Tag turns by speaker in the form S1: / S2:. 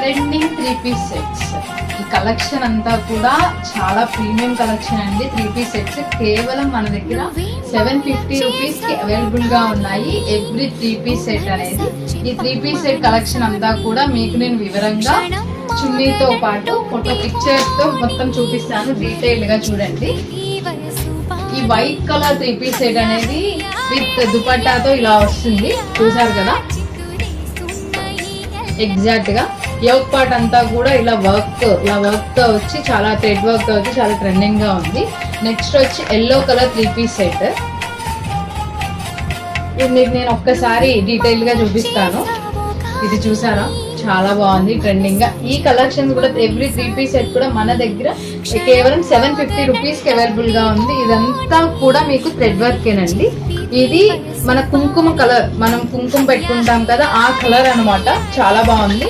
S1: Trending 3-piece sets. ఈ collection అంతా కూడా చాలా ప్రీమియం కలెక్షన్ అండి. 3-piece సెట్స్ కేవలం మన దగ్గర 750 రూపీస్ కి అవైలబుల్ గా ఉన్నాయి. ఎవ్రీ 3-piece సెట్ అనేది. ఈ 3-piece సెట్ కలెక్షన్ అంతా కూడా మీకు నేను వివరంగా చున్నీతో పాటు ఫోటో పిక్చర్స్ తో మొత్తం చూపిస్తాను. డీటెయిల్ గా చూడండి. ఈ వైట్ కలర్ 3-piece సెట్ అనేది విత్ దుపట్టాతో ఇలా వస్తుంది, చూసారు కదా. ఎగ్జాక్ట్ గా యోక్ పార్ట్ అంతా కూడా ఇలా వర్క్ తో వచ్చి చాలా థ్రెడ్ వర్క్ తో వచ్చి చాలా ట్రెండింగ్ గా ఉంది. నెక్స్ట్ వచ్చి ఎల్లో కలర్ 3-piece సెట్. ఇది మీకు నేను ఒక్కసారి డీటెయిల్ గా చూపిస్తాను. ఇది చూసారా, చాలా బాగుంది ట్రెండింగ్ గా. ఈ కలెక్షన్ కూడా ఎవ్రీ 3-piece సెట్ కూడా మన దగ్గర కేవలం 750 రూపీస్ కి అవైలబుల్ గా ఉంది. ఇదంతా కూడా మీకు థ్రెడ్ వర్క్ ఏనండి. ఇది మన కుంకుమ కలర్, మనం కుంకుమ పెట్టుకుంటాం కదా, ఆ కలర్ అన్నమాట. చాలా బాగుంది.